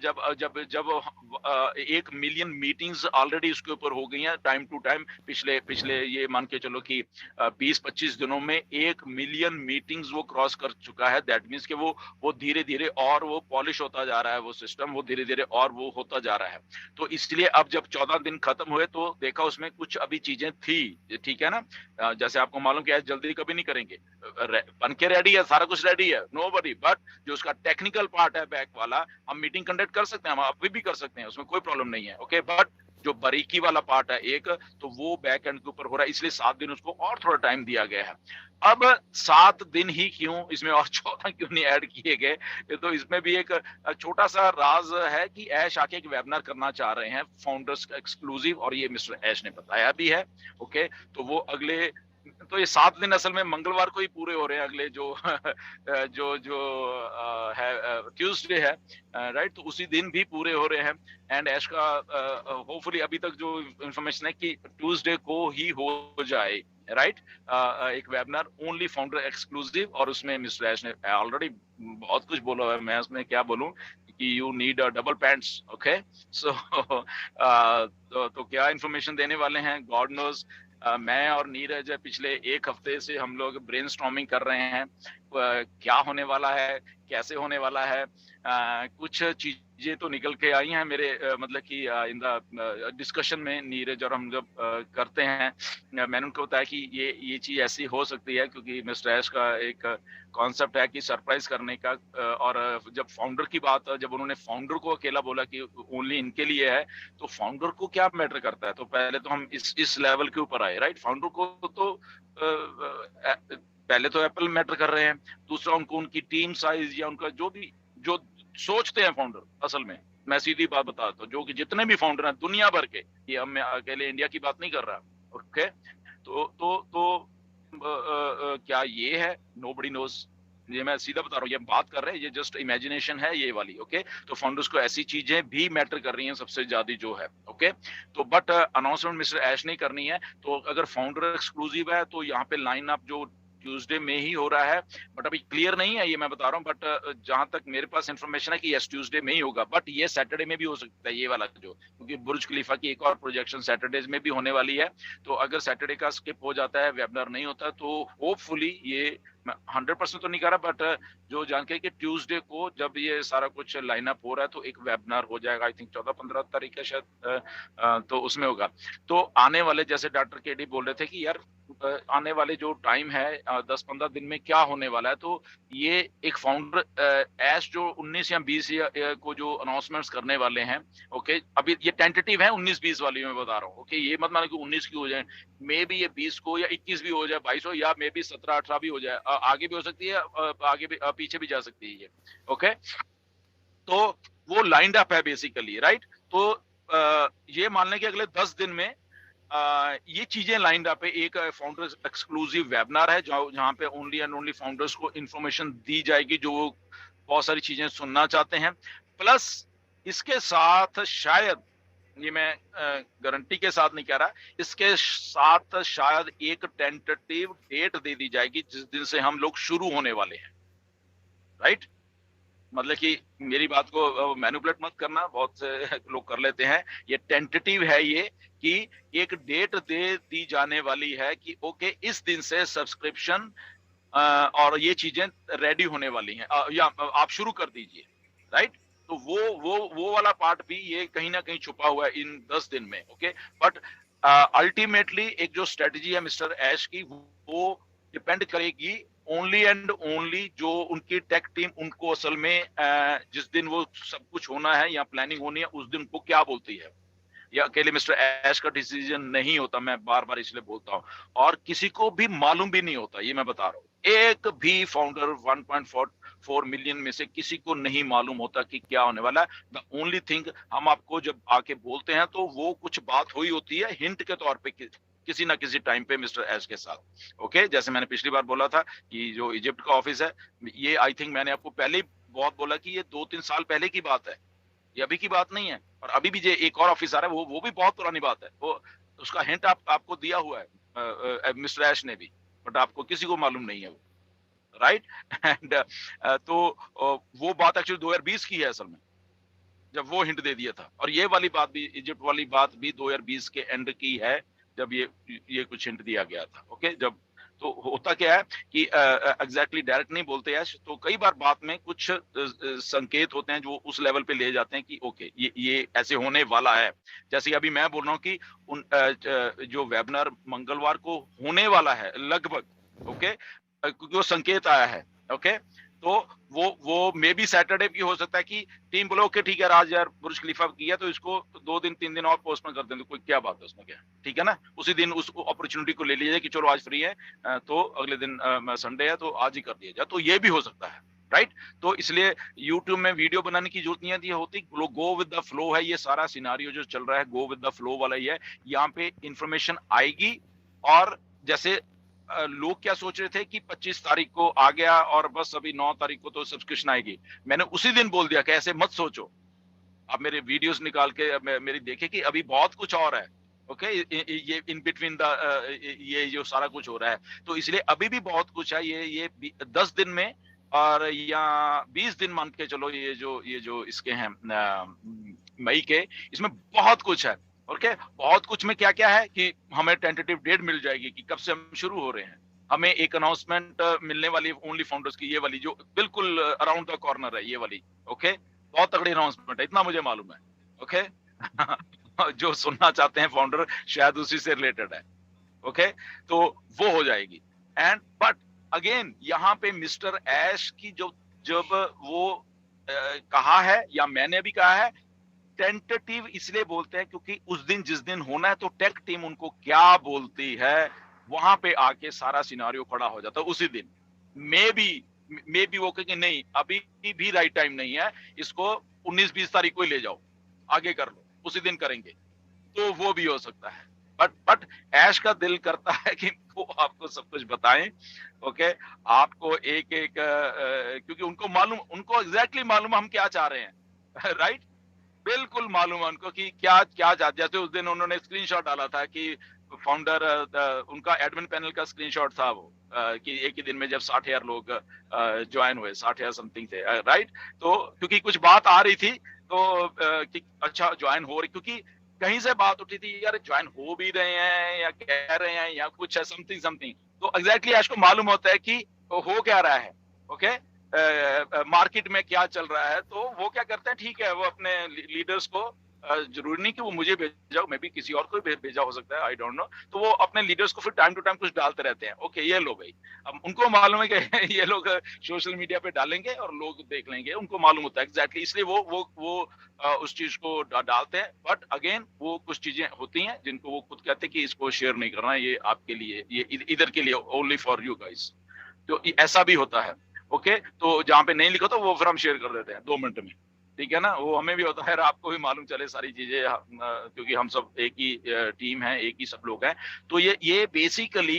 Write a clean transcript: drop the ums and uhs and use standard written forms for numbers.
जब जब जब 1 मिलियन मीटिंग्स ऑलरेडी उसके ऊपर हो गई हैं टाइम टू टाइम, पिछले पिछले ये मान के चलो कि 20-25 दिनों में 1 मिलियन मीटिंग्स वो क्रॉस कर चुका है। दैट मीन्स कि वो धीरे धीरे और वो पॉलिश होता जा रहा है, वो सिस्टम वो धीरे धीरे और वो होता जा रहा है। तो इसलिए अब जब 14 दिन खत्म हुए तो देखा उसमें कुछ अभी चीजें थी, ठीक है ना। जैसे आपको मालूम कि जल्दी कभी नहीं करेंगे, बन के रेडी है, सारा कुछ रेडी है, नोबडी, बट जो उसका टेक्निकल पार्ट है बैक वाला, हम मीटिंग कंडक्ट कर सकते हैं, हम अभी भी कर सकते हैं, उसमें कोई प्रॉब्लम नहीं है, ओके। बट जो बारीकी वाला पार्ट है एक, तो वो बैक एंड के ऊपर हो रहा है, इसलिए 7 दिन उसको और थोड़ा टाइम दिया गया है। अब 7 दिन ही क्यों, इसमें और 14 क्यों नहीं ऐड किए गए, ये तो इसमें भी एक छोटा सा राज है कि ऐश आके एक वेबिनार करना चाह रहे हैं फाउंडर्स एक्सक्लूसिव, और ये मिस्टर ऐश ने बताया भी है, ओके। तो वो अगले, तो ये 7 दिन असल में मंगलवार को ही पूरे हो रहे हैं, अगले जो जो जो है ट्यूसडे है, राइट, तो उसी दिन भी पूरे हो रहे हैं। एंड ऐश का होपफुली अभी तक जो इंफॉर्मेशन है कि ट्यूसडे को ही हो जाए, राइट, एक वेबिनार ओनली फाउंडर एक्सक्लूसिव, और उसमें मिस्टर ऐश ने ऑलरेडी बहुत कुछ बोला है, मैं उसमें क्या बोलूं कि you need double pants, okay. So तो क्या इंफॉर्मेशन देने वाले हैं गॉड नोज। मैं और नीरज पिछले 1 हफ्ते से हम लोग ब्रेनस्टॉर्मिंग कर रहे हैं, क्या होने वाला है, कैसे होने वाला है। कुछ चीजें तो निकल के आई हैं मेरे, मतलब कि इन द डिस्कशन में नीरज और हम जब करते हैं, मैंने उनको बताया कि ये चीज ऐसी हो सकती है, क्योंकि मिस्टर ऐश का एक कॉन्सेप्ट है कि सरप्राइज करने का, और जब फाउंडर की बात, जब उन्होंने फाउंडर को अकेला बोला कि ओनली इनके लिए है, तो फाउंडर को क्या मैटर करता है। तो पहले तो हम इस लेवल के ऊपर आए, राइट। फाउंडर को तो पहले तो एप्पल मैटर कर रहे हैं, दूसरा उनको उनकी टीम साइज या उनका जो भी जो सोचते हैं फाउंडर, असल में मैं सीधी बात बताता हूँ, जो कि जितने भी फाउंडर हैं दुनिया भर के, ये हम मैं अकेले इंडिया की बात नहीं कर रहा, ओके। तो क्या ये है, नोबडी नोज, ये मैं सीधा बता रहा हूँ, ये बात कर रहे हैं, ये जस्ट इमेजिनेशन है ये वाली, ओके। तो फाउंडर्स को ऐसी चीजें भी मैटर कर रही हैं सबसे ज्यादा जो है, ओके। तो बट अनाउंसमेंट मिस्टर ऐश नहीं करनी है, तो अगर फाउंडर एक्सक्लूसिव है तो यहाँ पे लाइन अप जो ट्यूसडे में ही हो रहा है, बट अभी क्लियर नहीं है, ये मैं बता रहा हूँ। बट जहां तक मेरे पास इंफॉर्मेशन है कि यस ट्यूसडे में ही होगा, बट ये सैटरडे में भी हो सकता है ये वाला जो, क्योंकि बुर्ज खलीफा की एक और प्रोजेक्शन सैटरडेज में भी होने वाली है। तो अगर सैटरडे का स्किप हो जाता है, वेबिनार नहीं होता, तो होपफुली ये, मैं 100% तो नहीं कर रहा, बट जो जानकारी कि ट्यूसडे को जब ये सारा कुछ लाइनअप हो रहा है तो एक वेबिनार हो जाएगा, आई थिंक 14-15 तारीख है शायद, तो उसमें होगा। तो आने वाले, जैसे डॉक्टर केडी बोल रहे थे कि यार आने वाले जो टाइम है 10-15 दिन में क्या होने वाला है, तो ये एक फाउंडर ऐश जो 19 या 20 को जो अनाउंसमेंट्स करने वाले हैं, ओके। अभी ये टेंटेटिव है 19-20 वाली मैं बता रहा हूँ, ओके। ये मत मानो कि 19 की हो जाए, मे बी ये 20 को या 21 भी हो जाए, 22 हो, या मे बी 17-18 भी हो जाए, आगे भी हो सकती है, आगे भी पीछे भी जा सकती है ये, ओके। तो वो लाइंड अप है बेसिकली, राइट। तो ये मान लें कि अगले 10 दिन में ये चीजें लाइंड अप है। एक फाउंडर्स एक्सक्लूसिव वेबिनार है जहां पे ओनली एंड ओनली फाउंडर्स को इंफॉर्मेशन दी जाएगी जो बहुत सारी चीजें सुनना चाहते हैं। प्लस इसके साथ शायद, ये मैं गारंटी के साथ नहीं कह रहा, इसके साथ शायद एक टेंटेटिव डेट दे दी जाएगी जिस दिन से हम लोग शुरू होने वाले हैं, राइट। मतलब कि मेरी बात को मैनिपुलेट मत करना, बहुत से लोग कर लेते हैं। ये टेंटेटिव है ये, कि एक डेट दे दी जाने वाली है कि ओके इस दिन से सब्सक्रिप्शन और ये चीजें रेडी होने वाली हैं, या आप शुरू कर दीजिए, राइट। तो वो वाला पार्ट भी ये कहीं ना कहीं छुपा हुआ है इन 10 दिन में, ओके। बट अल्टीमेटली एक जो स्ट्रेटजी है मिस्टर ऐश की, वो डिपेंड करेगी ओनली एंड ओनली जो उनकी टेक टीम उनको असल में जिस दिन वो सब कुछ होना है या प्लानिंग होनी है उस दिन उनको क्या बोलती है। या अकेले मिस्टर ऐश का डिसीजन नहीं होता, मैं बार बार इसलिए बोलता हूँ, और किसी को भी मालूम भी नहीं होता, ये मैं बता रहा हूँ। एक भी फाउंडर 1.4 मिलियन में से किसी को नहीं मालूम होता कि क्या होने वाला है। द ओनली थिंग, हम आपको जब आके बोलते हैं तो वो कुछ बात हुई होती है हिंट के तौर पे किसी ना किसी टाइम पे मिस्टर ऐश के साथ, ओके। जैसे मैंने पिछली बार बोला था कि जो इजिप्ट का ऑफिस है, ये आई थिंक मैंने आपको पहले ही बहुत बोला कि ये 2-3 साल पहले की बात है, ये अभी की बात नहीं है। और अभी भी जो एक और ऑफिसर है वो भी बहुत पुरानी बात है, वो उसका हिंट आपको दिया हुआ है मिस्टर ऐश ने भी, बट आपको किसी को मालूम नहीं है वो, राइट। एंड तो वो बात एक्चुअली 2020 की है असल में, जब वो हिंट दे दिया था। और ये वाली बात भी, इजिप्ट वाली बात भी 2020 के एंड की है, जब ये कुछ हिंट दिया गया था। ओके, जब तो होता क्या है कि एग्जैक्टली डायरेक्ट नहीं बोलते हैं, तो कई बार बात में कुछ संकेत होते हैं जो उस लेवल पे ले जाते हैं कि ओके ये ऐसे होने वाला है। जैसे अभी मैं बोल रहा हूँ कि जो वेबिनार मंगलवार को होने वाला है लगभग, ओके, क्योंकि वो संकेत आया है। ओके, तो वो मे बी सैटरडे भी हो सकता है कि टीम बोलो ओके ठीक है, आज यार बुर्ज खलीफा किया तो इसको 2 दिन 3 दिन और पोस्टपोन कर देंगे, कोई क्या बात है उसमें, क्या ठीक है ना, उसी दिन उस अपॉर्चुनिटी को ले लीजिए कि चलो आज फ्री है, तो अगले दिन संडे है तो आज ही कर दिया जाए, तो ये भी हो सकता है, राइट। तो इसलिए यूट्यूब में वीडियो बनाने की जरूरत नहीं होती, गो विद द फ्लो है, ये सारा सिनारियो जो चल रहा है गो विद द फ्लो वाला ही है। यहाँ पे इंफॉर्मेशन आएगी, और जैसे लोग क्या सोच रहे थे कि 25 तारीख को आ गया और बस अभी 9 तारीख को तो सब्सक्रिप्शन आएगी, मैंने उसी दिन बोल दिया कि ऐसे मत सोचो। आप मेरे वीडियोस निकाल के मेरी देखे कि अभी बहुत कुछ और है। ओके, ये इन बिटवीन द ये जो सारा कुछ हो रहा है, तो इसलिए अभी भी बहुत कुछ है। ये 10 दिन में और या 20 दिन मान के चलो, ये जो इसके हैं मई के, इसमें बहुत कुछ है। ओके, बहुत कुछ में क्या क्या है कि हमें टेंटेटिव डेट मिल जाएगी कि कब से हम शुरू हो रहे हैं, हमें एक अनाउंसमेंट मिलने वाली ओनली फाउंडर्स की, ये वाली जो बिल्कुल अराउंड द कॉर्नर है, ये वाली। ओके, बहुत तगड़ी अनाउंसमेंट है, इतना मुझे मालूम है। ओके जो सुनना चाहते हैं फाउंडर, शायद उसी से रिलेटेड है। ओके, तो वो हो जाएगी। एंड बट अगेन यहाँ पे मिस्टर ऐश की जब वो कहा है, या मैंने भी कहा है, टेंटेटिव इसलिए बोलते हैं क्योंकि उस दिन जिस दिन होना है, तो टेक टीम उनको क्या बोलती है, वहां पे आके सारा सिनारियो खड़ा हो जाता है उसी दिन। मे बी वो कहेंगे नहीं अभी भी राइट टाइम नहीं है, इसको 19-20 तारीख को ही ले जाओ, आगे कर लो, उसी दिन करेंगे, तो वो भी हो सकता है। बट ऐश का दिल करता है कि वो आपको सब कुछ बताएं। ओके, आपको एक एक क्योंकि उनको मालूम, उनको एग्जैक्टली मालूम हम क्या चाह रहे हैं राइट बिल्कुल मालूम है उनको कि क्या क्या जैसे उस दिन उन्होंने स्क्रीनशॉट डाला था कि फाउंडर उनका एडमिन पैनल का स्क्रीनशॉट था वो, कि एक ही दिन में जब 60,000 लोग ज्वाइन हुए, 60,000 समथिंग थे, राइट। तो क्योंकि कुछ बात आ रही थी तो कि अच्छा ज्वाइन हो रही, क्योंकि कहीं से बात उठी थी यार ज्वाइन हो भी रहे हैं या कह रहे हैं या कुछ है समथिंग समथिंग, तो एग्जैक्टली आज को मालूम होता है कि हो क्या रहा है। ओके, मार्केट में क्या चल रहा है, तो वो क्या करते हैं, ठीक है, वो अपने लीडर्स को, जरूरी नहीं कि वो मुझे भेजा, मैं भी किसी और को भेजा हो सकता है, आई डोंट नो, तो वो अपने लीडर्स को फिर टाइम टू टाइम कुछ डालते रहते हैं। ओके, ये लो भाई, अब उनको मालूम है कि ये लोग सोशल मीडिया पे डालेंगे और लोग देख लेंगे, उनको मालूम होता है एग्जैक्टली, इसलिए वो उस चीज को डालते हैं। बट अगेन वो कुछ चीजें होती हैं जिनको वो खुद कहते हैं कि इसको शेयर नहीं करना, ये आपके लिए, ये इधर के लिए, ओनली फॉर यू गाइस, तो ऐसा भी होता है। ओके, तो जहां पे नहीं लिखा तो वो फिर हम शेयर कर देते हैं 2 मिनट में, ठीक है ना, वो हमें भी होता है, आपको भी मालूम चले सारी चीजें, क्योंकि हम सब एक ही टीम है, एक ही सब लोग हैं। तो ये बेसिकली